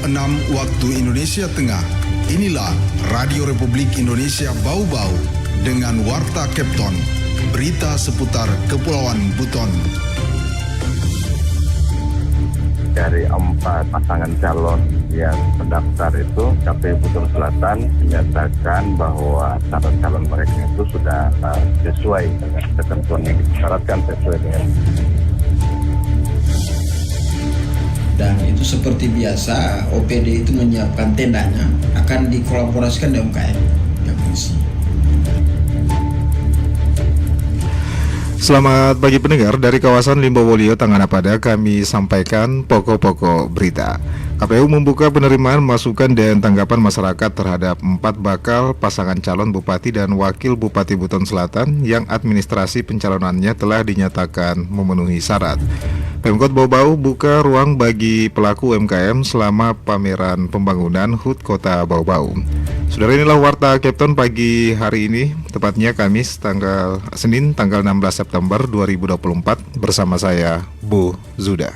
6 waktu Indonesia Tengah. Inilah Radio Republik Indonesia Bau-Bau dengan Warta Kepton, berita seputar Kepulauan Buton. Dari 4 pasangan calon yang mendaftar itu, KPU Buton Selatan menyatakan bahwa syarat calon mereka itu sudah sesuai dengan ketentuan yang disyaratkan sesuai dengan. Dan itu seperti biasa, OPD itu menyiapkan tendanya, akan dikolaborasikan dengan UMKM yang mengisi. Selamat pagi pendengar, dari kawasan Limbowolio, Tanganapada kami sampaikan pokok-pokok berita. KPU membuka penerimaan masukan dan tanggapan masyarakat terhadap 4 bakal pasangan calon Bupati dan Wakil Bupati Buton Selatan yang administrasi pencalonannya telah dinyatakan memenuhi syarat. Pemkot Bau-Bau buka ruang bagi pelaku UMKM selama pameran pembangunan HUT Kota Bau-Bau. Saudara, inilah Warta Kepton pagi hari ini, tepatnya Kamis Senin tanggal 16 September 2024 bersama saya, Bu Zuda.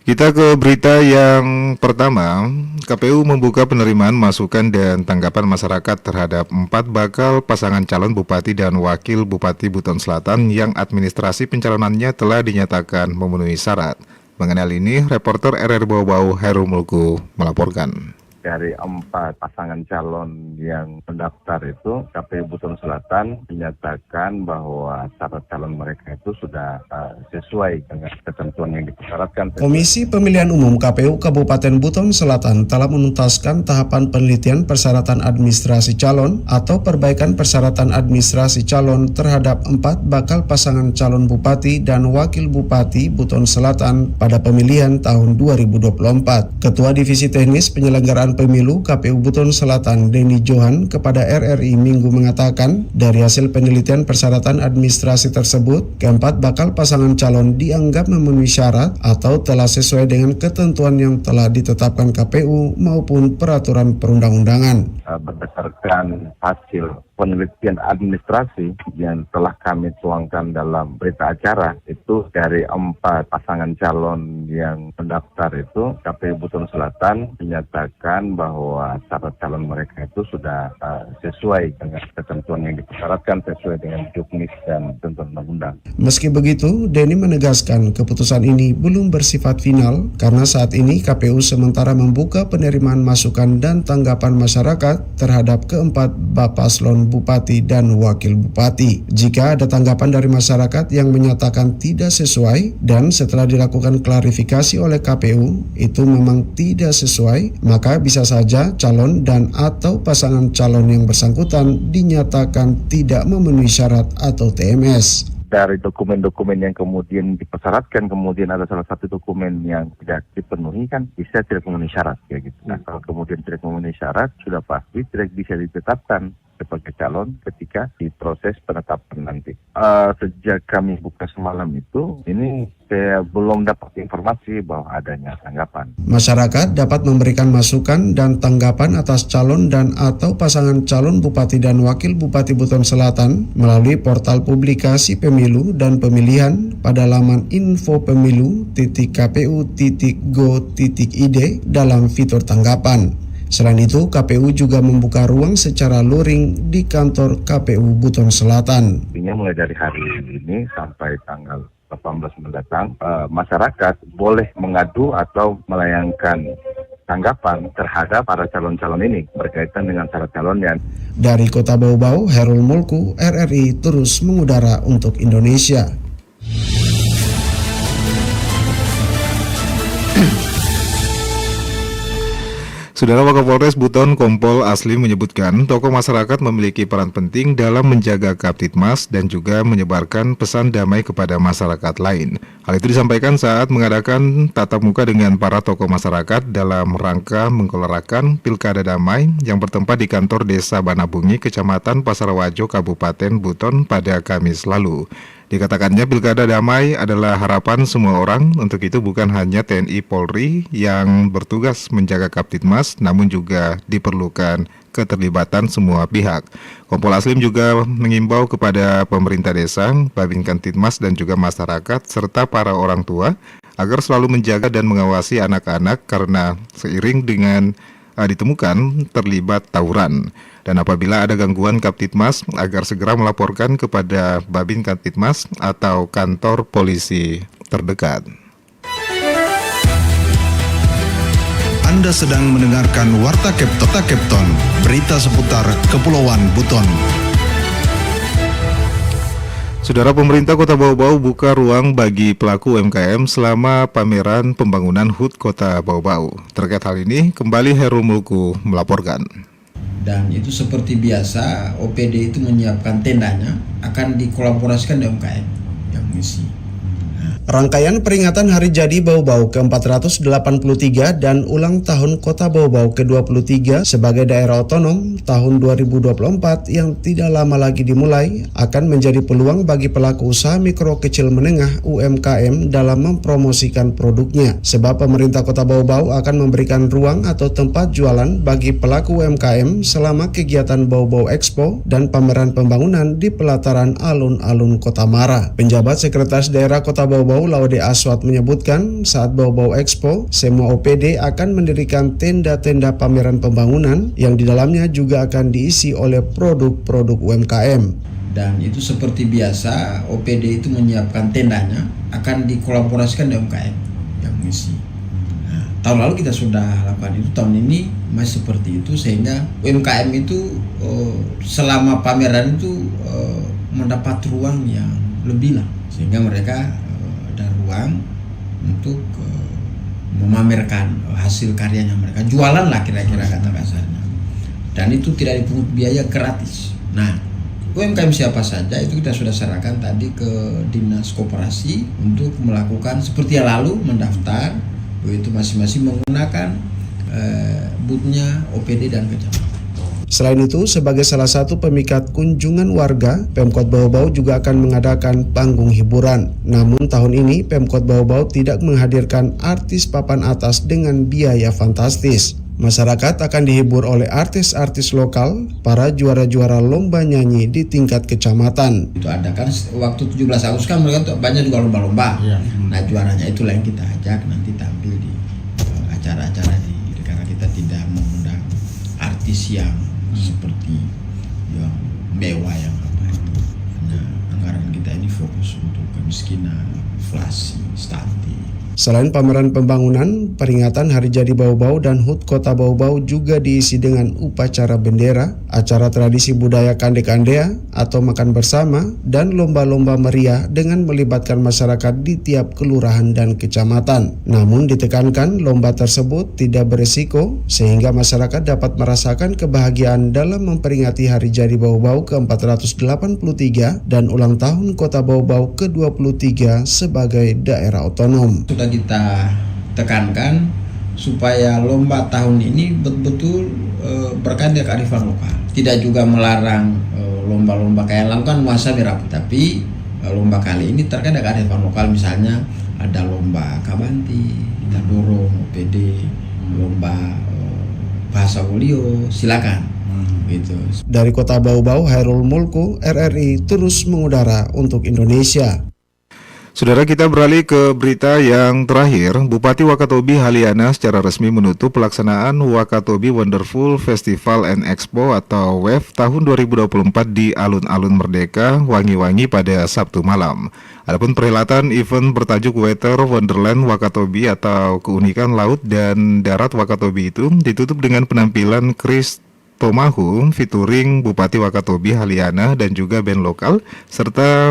Kita ke berita yang pertama. KPU membuka penerimaan masukan dan tanggapan masyarakat terhadap 4 bakal pasangan calon Bupati dan Wakil Bupati Buton Selatan yang administrasi pencalonannya telah dinyatakan memenuhi syarat. Mengenai hal ini, reporter RRI Bau-Bau Hairul Mulku melaporkan. Dari 4 pasangan calon yang mendaftar itu, KPU Buton Selatan menyatakan bahwa syarat calon mereka itu sudah sesuai dengan ketentuan yang disyaratkan. Komisi Pemilihan Umum KPU Kabupaten Buton Selatan telah menuntaskan tahapan penelitian persyaratan administrasi calon atau perbaikan persyaratan administrasi calon terhadap 4 bakal pasangan calon Bupati dan Wakil Bupati Buton Selatan pada pemilihan tahun 2024. Ketua Divisi Teknis Penyelenggaraan Pemilu KPU Buton Selatan Denny Johan kepada RRI Minggu mengatakan dari hasil penelitian persyaratan administrasi tersebut, keempat bakal pasangan calon dianggap memenuhi syarat atau telah sesuai dengan ketentuan yang telah ditetapkan KPU maupun peraturan perundang-undangan. Berdasarkan hasil penelitian administrasi yang telah kami tuangkan dalam berita acara, itu dari 4 pasangan calon yang mendaftar itu, KPU Buton Selatan menyatakan bahwa syarat calon mereka itu sudah sesuai dengan ketentuan yang disyaratkan sesuai dengan juknis dan ketentuan undang-undang. Meski begitu, Denny menegaskan keputusan ini belum bersifat final karena saat ini KPU sementara membuka penerimaan masukan dan tanggapan masyarakat terhadap keempat Bapaslon Bupati dan Wakil Bupati. Jika ada tanggapan dari masyarakat yang menyatakan tidak sesuai dan setelah dilakukan klarifikasi oleh KPU itu memang tidak sesuai, maka bisa saja calon dan atau pasangan calon yang bersangkutan dinyatakan tidak memenuhi syarat atau TMS. Dari dokumen-dokumen yang kemudian dipersyaratkan, kemudian ada salah satu dokumen yang tidak dipenuhi, kan bisa tidak memenuhi syarat kayak gitu. Nah, kalau kemudian tidak memenuhi syarat, sudah pasti tidak bisa ditetapkan sebagai calon ketika di proses penetapan nanti. Sejak kami buka semalam itu, ini saya belum dapat informasi bahwa adanya tanggapan. Masyarakat dapat memberikan masukan dan tanggapan atas calon dan atau pasangan calon Bupati dan Wakil Bupati Buton Selatan melalui portal publikasi pemilu dan pemilihan pada laman infopemilu.kpu.go.id dalam fitur tanggapan. Selain itu, KPU juga membuka ruang secara luring di kantor KPU Buton Selatan. Mulai dari hari ini sampai tanggal 18 mendatang, masyarakat boleh mengadu atau melayangkan tanggapan terhadap para calon-calon ini berkaitan dengan syarat calonnya. Dari Kota Bau-Bau, Hairul Mulku, RRI terus mengudara untuk Indonesia. Saudara, Wakapolres Buton Kompol Asli menyebutkan tokoh masyarakat memiliki peran penting dalam menjaga Kamtibmas dan juga menyebarkan pesan damai kepada masyarakat lain. Hal itu disampaikan saat mengadakan tatap muka dengan para tokoh masyarakat dalam rangka menggelarkan Pilkada Damai yang bertempat di kantor Desa Banabungi, Kecamatan Pasarwajo, Kabupaten Buton pada Kamis lalu. Dikatakannya Pilkada Damai adalah harapan semua orang, untuk itu bukan hanya TNI Polri yang bertugas menjaga Kamtibmas, namun juga diperlukan keterlibatan semua pihak. Kompol Aslim juga mengimbau kepada pemerintah desa, Babin Kantitmas dan juga masyarakat serta para orang tua agar selalu menjaga dan mengawasi anak-anak karena seiring dengan ditemukan terlibat tawuran. Dan apabila ada gangguan Kaptitmas agar segera melaporkan kepada Babin Kantitmas atau kantor polisi terdekat. Anda sedang mendengarkan Warta Kepton, berita seputar Kepulauan Buton. Saudara, pemerintah Kota Bau-Bau buka ruang bagi pelaku UMKM selama pameran pembangunan HUT Kota Bau-Bau. Terkait hal ini, kembali Herul Mulku melaporkan. Dan itu seperti biasa, OPD itu menyiapkan tendanya, akan dikolaborasikan dengan UMKM yang mengisi. Rangkaian peringatan Hari Jadi Bau-Bau ke-483 dan ulang tahun Kota Bau-Bau ke-23 sebagai daerah otonom tahun 2024 yang tidak lama lagi dimulai akan menjadi peluang bagi pelaku usaha mikro kecil menengah UMKM dalam mempromosikan produknya. Sebab pemerintah Kota Bau-Bau akan memberikan ruang atau tempat jualan bagi pelaku UMKM selama kegiatan Bau-Bau Expo dan pameran pembangunan di pelataran alun-alun Kota Mara. Penjabat Sekretaris Daerah Kota Bau-Bau Laude Aswat menyebutkan saat Bau-Bau Expo, semua OPD akan mendirikan tenda-tenda pameran pembangunan yang di dalamnya juga akan diisi oleh produk-produk UMKM. Dan itu seperti biasa, OPD itu menyiapkan tendanya, akan dikolaborasikan dengan UMKM yang mengisi. Tahun lalu kita sudah lakukan itu, tahun ini masih seperti itu, sehingga UMKM itu selama pameran itu mendapat ruang yang lebih lah, sehingga mereka ada ruang untuk memamerkan hasil karyanya mereka, jualan lah kira-kira kata kasarnya, dan itu tidak dipungut biaya, gratis. Nah, UMKM siapa saja itu kita sudah serahkan tadi ke Dinas Koperasi untuk melakukan seperti yang lalu, mendaftar, begitu masing-masing menggunakan boothnya OPD dan kecamatan. Selain itu, sebagai salah satu pemikat kunjungan warga, Pemkot Bau-Bau juga akan mengadakan panggung hiburan. Namun tahun ini Pemkot Bau-Bau tidak menghadirkan artis papan atas dengan biaya fantastis. Masyarakat akan dihibur oleh artis-artis lokal, para juara-juara lomba nyanyi di tingkat kecamatan. Itu ada kan waktu 17 Agustus kan mereka banyak juga lomba-lomba. Nah, juaranya itulah yang kita ajak nanti tampil di acara-acara karena kita tidak mengundang artis yang seperti yang mewah yang apa itu. Nah, anggaran kita ini fokus untuk kemiskinan, inflasi, stunting. Selain pameran pembangunan, peringatan Hari Jadi Bau-Bau dan HUT Kota Bau-Bau juga diisi dengan upacara bendera, acara tradisi budaya kande-kandea atau makan bersama, dan lomba-lomba meriah dengan melibatkan masyarakat di tiap kelurahan dan kecamatan. Namun ditekankan lomba tersebut tidak beresiko sehingga masyarakat dapat merasakan kebahagiaan dalam memperingati Hari Jadi Bau-Bau ke-483 dan ulang tahun Kota Bau-Bau ke-23 sebagai daerah otonom. Sudah kita tekankan supaya lomba tahun ini betul-betul berkaitan dengan kearifan lokal. Tidak juga melarang lomba-lomba kayak lalu kan Muasabih Rabu, tapi lomba kali ini terkait dengan kearifan lokal, misalnya ada lomba Kabanti, kita dorong OPD, lomba bahasa Wolio, silakan. Gitu. Dari Kota Bau-Bau, Herul Mulku, RRI terus mengudara untuk Indonesia. Saudara, kita beralih ke berita yang terakhir. Bupati Wakatobi Haliana secara resmi menutup pelaksanaan Wakatobi Wonderful Festival and Expo atau WEF tahun 2024 di Alun-Alun Merdeka, Wangi-Wangi pada Sabtu malam. Adapun perhelatan event bertajuk Weather Wonderland Wakatobi atau keunikan laut dan darat Wakatobi itu ditutup dengan penampilan Chris Tomahu featuring Bupati Wakatobi Haliana dan juga band lokal serta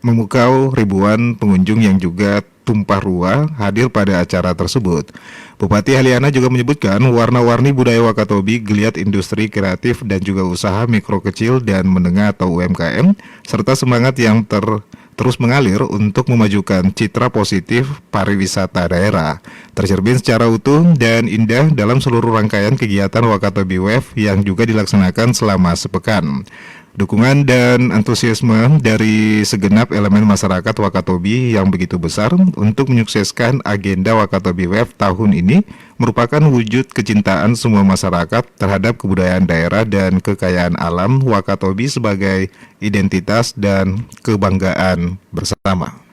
memukau ribuan pengunjung yang juga tumpah ruah hadir pada acara tersebut. Bupati Haliana juga menyebutkan warna-warni budaya Wakatobi, geliat industri kreatif dan juga usaha mikro kecil dan menengah atau UMKM, serta semangat yang terus mengalir untuk memajukan citra positif pariwisata daerah, tercermin secara utuh dan indah dalam seluruh rangkaian kegiatan Wakatobi WEF yang juga dilaksanakan selama sepekan. Dukungan dan antusiasme dari segenap elemen masyarakat Wakatobi yang begitu besar untuk menyukseskan agenda Wakatobi Wave tahun ini merupakan wujud kecintaan semua masyarakat terhadap kebudayaan daerah dan kekayaan alam Wakatobi sebagai identitas dan kebanggaan bersama.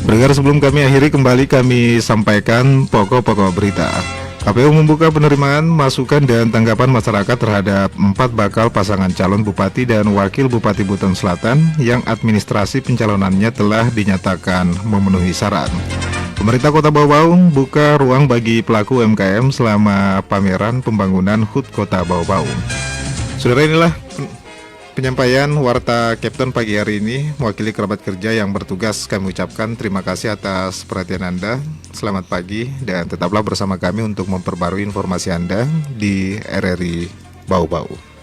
Pendengar, sebelum kami akhiri, kembali kami sampaikan pokok-pokok berita. KPU membuka penerimaan, masukan dan tanggapan masyarakat terhadap 4 bakal pasangan calon Bupati dan Wakil Bupati Buton Selatan yang administrasi pencalonannya telah dinyatakan memenuhi syarat. Pemerintah Kota Bau-Bau buka ruang bagi pelaku UMKM selama pameran pembangunan HUT Kota Bau-Bau. Saudara, inilah penyampaian Warta Kapten pagi hari ini. Mewakili kerabat kerja yang bertugas, kami ucapkan terima kasih atas perhatian Anda. Selamat pagi dan tetaplah bersama kami untuk memperbarui informasi Anda di RRI Bau-Bau.